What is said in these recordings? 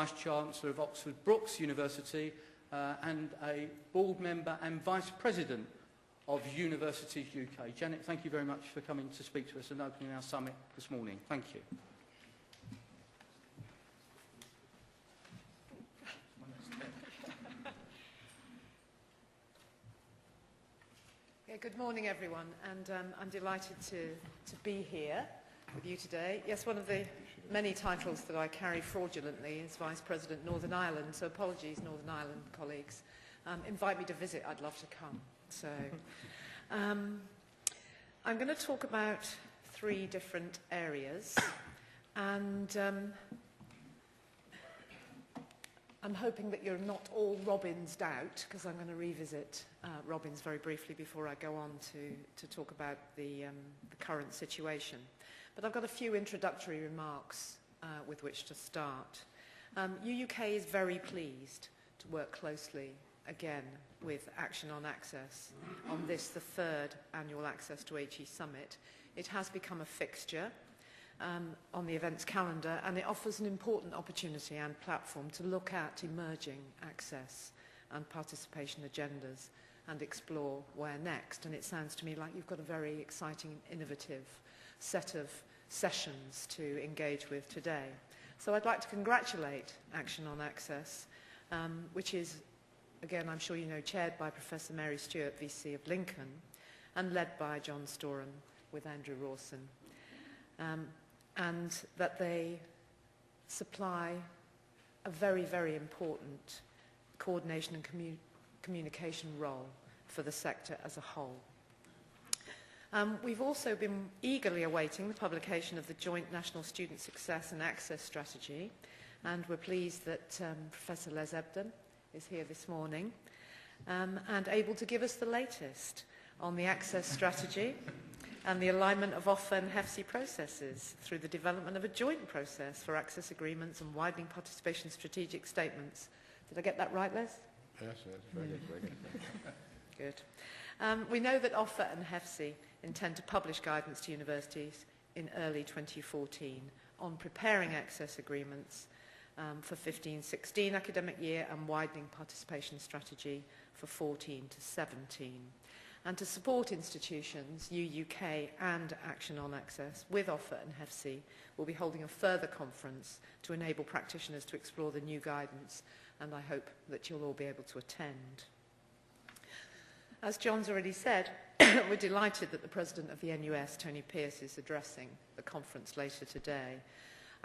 Vice-Chancellor of Oxford Brookes University and a board member and Vice President of Universities UK. Janet, thank you very much for coming to speak to us and opening our summit this morning. Thank you. Good morning, everyone, and I'm delighted to be here with you today. Yes, one of the many titles that I carry fraudulently is Vice President Northern Ireland, so apologies, Northern Ireland colleagues. Invite me to visit, I'd love to come. So, I'm going to talk about three different areas, and I'm hoping that you're not all Robbins out, because I'm going to revisit Robbins very briefly before I go on to talk about the current situation. But I've got a few introductory remarks with which to start. UUK is very pleased to work closely again with Action on Access on this, the third annual Access to HE Summit. It has become a fixture on the events calendar, and it offers an important opportunity and platform to look at emerging access and participation agendas and explore where next. And it sounds to me like you've got a very exciting, innovative set of sessions to engage with today. So I'd like to congratulate Action on Access, which is, again, I'm sure you know, chaired by Professor Mary Stewart, VC of Lincoln, and led by John Storen with Andrew Rawson. And that they supply a very, very important coordination and communication role for the sector as a whole. We've also been eagerly awaiting the publication of the Joint National Student Success and Access Strategy, and we're pleased that Professor Les Ebden is here this morning and able to give us the latest on the access strategy and the alignment of OFFA and HEFSI processes through the development of a joint process for access agreements and widening participation strategic statements. Did I get that right, Les? Yes, very good, very good. Good. We know that OFFA and HEFSI intend to publish guidance to universities in early 2014 on preparing access agreements for 15-16 academic year and widening participation strategy for 14 to 17. And to support institutions, UUK and Action on Access with OFFA and HEFSI will be holding a further conference to enable practitioners to explore the new guidance, and I hope that you'll all be able to attend. As John's already said, we're delighted that the President of the NUS, Tony Pearce, is addressing the conference later today.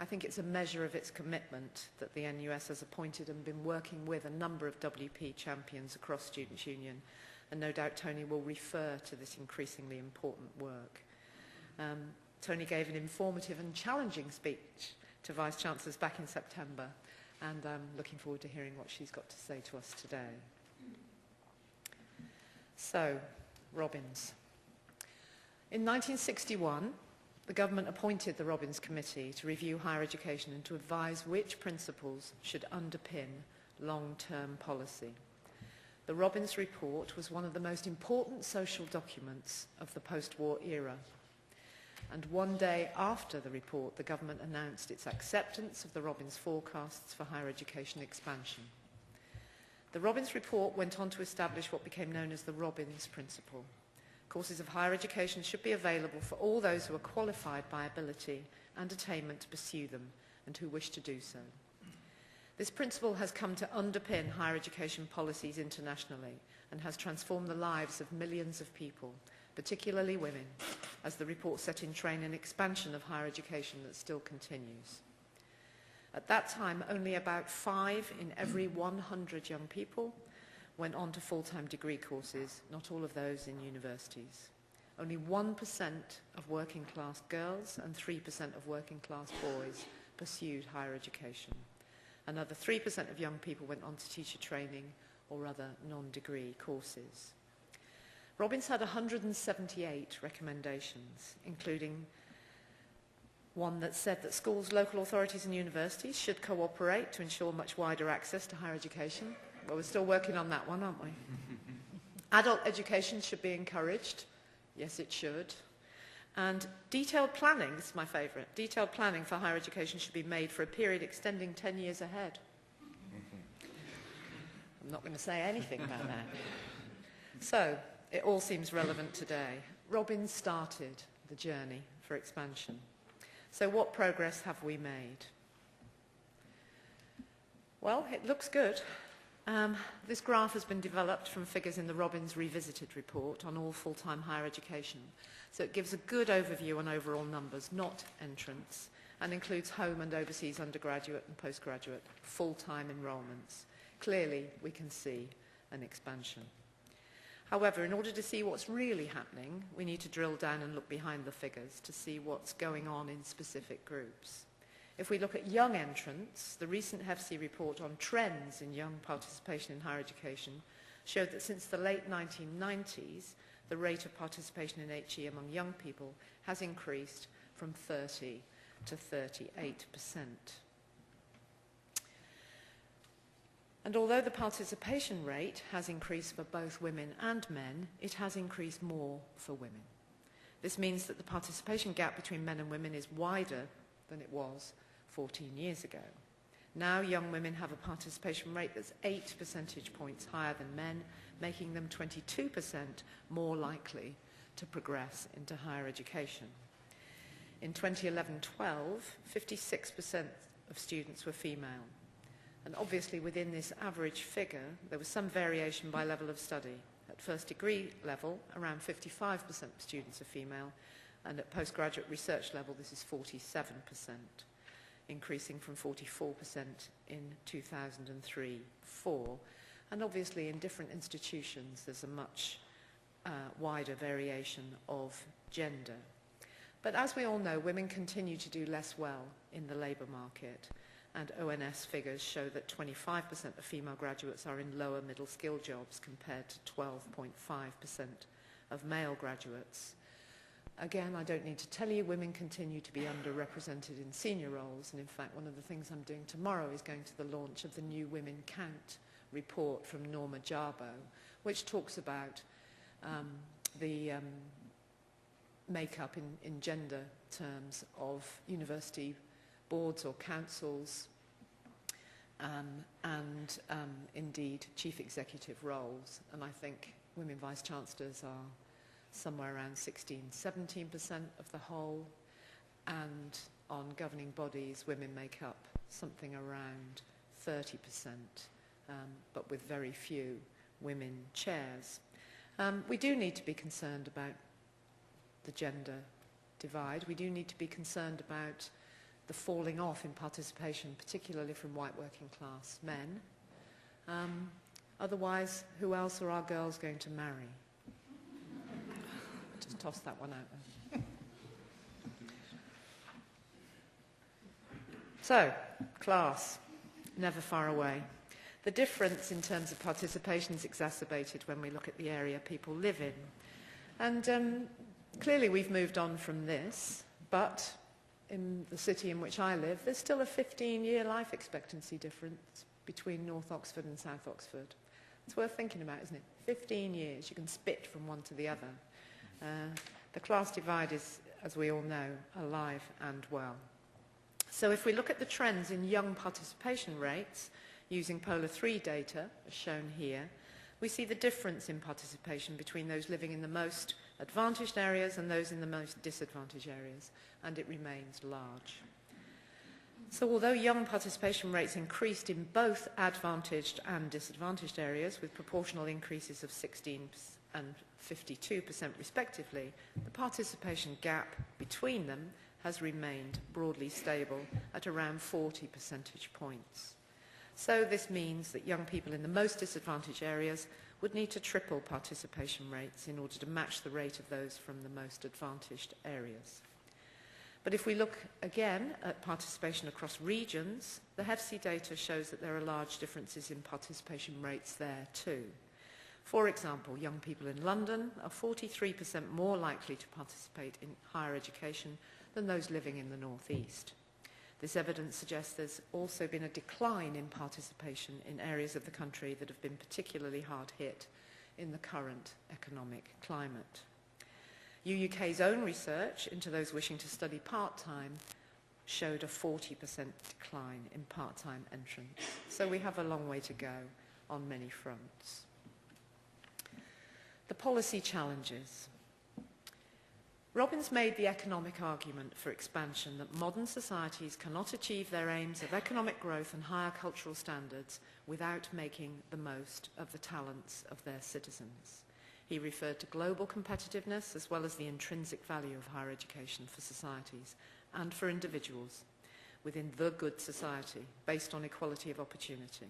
I think it's a measure of its commitment that the NUS has appointed and been working with a number of WP champions across Students' Union, and no doubt Tony will refer to this increasingly important work. Tony gave an informative and challenging speech to Vice-Chancellors back in September, and I'm looking forward to hearing what she's got to say to us today. So, Robbins. In 1961, the government appointed the Robbins Committee to review higher education and to advise which principles should underpin long-term policy. The Robbins Report was one of the most important social documents of the post-war era. And one day after the report, the government announced its acceptance of the Robbins forecasts for higher education expansion. The Robbins Report went on to establish what became known as the Robbins Principle. Courses of higher education should be available for all those who are qualified by ability and attainment to pursue them and who wish to do so. This principle has come to underpin higher education policies internationally and has transformed the lives of millions of people, particularly women, as the report set in train an expansion of higher education that still continues. At that time, only about 5 in every 100 young people went on to full-time degree courses, not all of those in universities. Only 1% of working-class girls and 3% of working-class boys pursued higher education. Another 3% of young people went on to teacher training or other non-degree courses. Robbins had 178 recommendations, including one that said that schools, local authorities and universities should cooperate to ensure much wider access to higher education. Well, we're still working on that one, aren't we? Adult education should be encouraged. Yes, it should. And detailed planning, this is my favourite, detailed planning for higher education should be made for a period extending 10 years ahead. I'm not going to say anything about that. So, it all seems relevant today. Robbins started the journey for expansion. So what progress have we made? Well, it looks good. This graph has been developed from figures in the Robbins Revisited report on all full-time higher education. So it gives a good overview on overall numbers, not entrants, and includes home and overseas undergraduate and postgraduate full-time enrolments. Clearly, we can see an expansion. However, in order to see what's really happening, we need to drill down and look behind the figures to see what's going on in specific groups. If we look at young entrants, the recent HEFC report on trends in young participation in higher education showed that since the late 1990s, the rate of participation in HE among young people has increased from 30 to 38%. And although the participation rate has increased for both women and men, it has increased more for women. This means that the participation gap between men and women is wider than it was 14 years ago. Now young women have a participation rate that's 8 percentage points higher than men, making them 22% more likely to progress into higher education. In 2011-12, 56% of students were female. And obviously within this average figure, there was some variation by level of study. At first degree level, around 55% of students are female, and at postgraduate research level, this is 47%, increasing from 44% in 2003-04. And obviously in different institutions, there's a much wider variation of gender. But as we all know, women continue to do less well in the labour market. And ONS figures show that 25% of female graduates are in lower middle skill jobs compared to 12.5% of male graduates. Again, I don't need to tell you, women continue to be underrepresented in senior roles, and in fact one of the things I'm doing tomorrow is going to the launch of the new Women Count report from Norma Jarbo, which talks about the makeup in gender terms of university boards or councils and indeed chief executive roles. And I think women vice-chancellors are somewhere around 16-17% of the whole, and on governing bodies women make up something around 30%, but with very few women chairs. We do need to be concerned about the gender divide. We do need to be concerned about the falling off in participation, particularly from white working class men. Otherwise, who else are our girls going to marry? Just toss that one out there. So, class, never far away. The difference in terms of participation is exacerbated when we look at the area people live in. And clearly we've moved on from this, but in the city in which I live, there's still a 15-year life expectancy difference between North Oxford and South Oxford. It's worth thinking about, isn't it? 15 years, you can spit from one to the other. The class divide is, as we all know, alive and well. So if we look at the trends in young participation rates using Polar 3 data, as shown here, we see the difference in participation between those living in the most advantaged areas and those in the most disadvantaged areas, and it remains large. So although young participation rates increased in both advantaged and disadvantaged areas, with proportional increases of 16% and 52% respectively, the participation gap between them has remained broadly stable at around 40 percentage points. So this means that young people in the most disadvantaged areas would need to triple participation rates in order to match the rate of those from the most advantaged areas. But if we look again at participation across regions, the HEFC data shows that there are large differences in participation rates there too. For example, young people in London are 43% more likely to participate in higher education than those living in the North East. This evidence suggests there's also been a decline in participation in areas of the country that have been particularly hard hit in the current economic climate. UUK's own research into those wishing to study part-time showed a 40% decline in part-time entrants. So we have a long way to go on many fronts. The policy challenges. Robbins made the economic argument for expansion that modern societies cannot achieve their aims of economic growth and higher cultural standards without making the most of the talents of their citizens. He referred to global competitiveness as well as the intrinsic value of higher education for societies and for individuals within the good society based on equality of opportunity.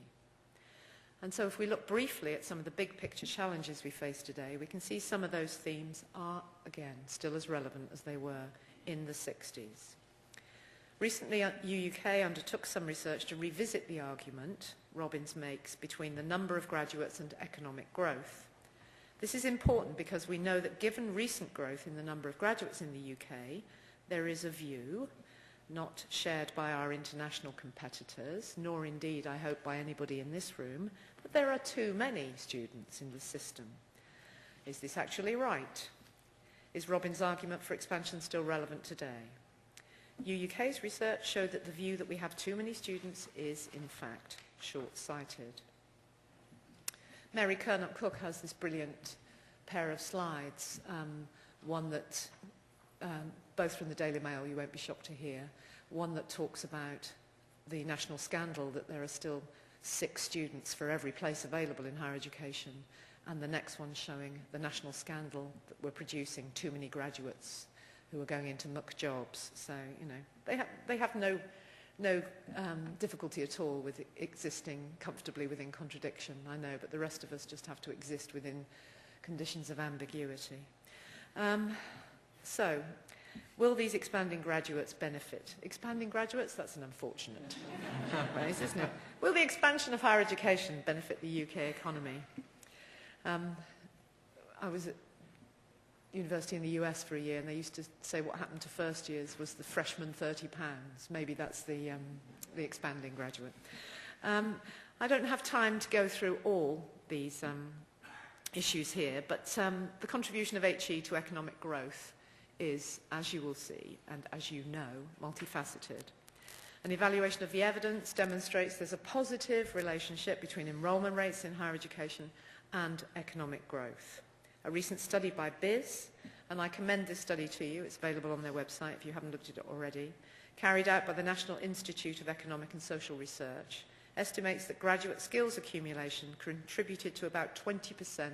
And so if we look briefly at some of the big picture challenges we face today, we can see some of those themes are, again, still as relevant as they were in the 60s. Recently, UUK undertook some research to revisit the argument Robbins makes between the number of graduates and economic growth. This is important because we know that given recent growth in the number of graduates in the UK, there is a view, not shared by our international competitors, nor indeed, I hope, by anybody in this room, that there are too many students in the system. Is this actually right? Is Robbins' argument for expansion still relevant today? UUK's research showed that the view that we have too many students is, in fact, short-sighted. Mary Kernup-Cook has this brilliant pair of slides, one that both from the Daily Mail, you won't be shocked to hear, one that talks about the national scandal that there are still 6 students for every place available in higher education, and the next one showing the national scandal that we're producing too many graduates who are going into muck jobs. So, you know, they have no difficulty at all with existing comfortably within contradiction, I know, but the rest of us just have to exist within conditions of ambiguity. So, will these expanding graduates benefit? Expanding graduates? That's an unfortunate phrase, isn't it? Will the expansion of higher education benefit the UK economy? I was at university in the US for a year, and they used to say what happened to first years was the freshman £30. Maybe that's the expanding graduate. I don't have time to go through all these issues here, but the contribution of HE to economic growth is, as you will see, and as you know, multifaceted. An evaluation of the evidence demonstrates there's a positive relationship between enrolment rates in higher education and economic growth. A recent study by BIS, and I commend this study to you, it's available on their website if you haven't looked at it already, carried out by the National Institute of Economic and Social Research, estimates that graduate skills accumulation contributed to about 20%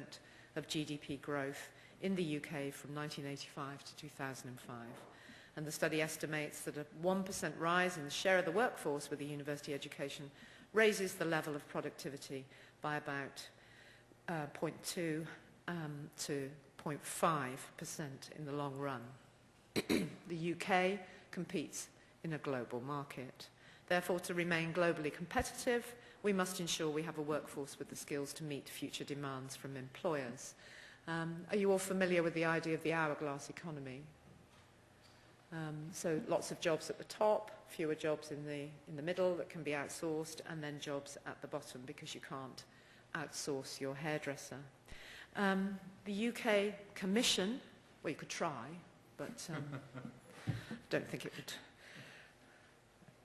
of GDP growth in the UK from 1985 to 2005. And the study estimates that a 1% rise in the share of the workforce with a university education raises the level of productivity by about 0.2 to 0.5% in the long run. The UK competes in a global market. Therefore, to remain globally competitive, we must ensure we have a workforce with the skills to meet future demands from employers. Are you all familiar with the idea of the hourglass economy? So lots of jobs at the top, fewer jobs in the middle that can be outsourced, and then jobs at the bottom because you can't outsource your hairdresser. The UK Commission, well, you could try, but don't think it would.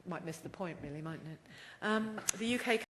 Might miss the point, really, mightn't it? The UK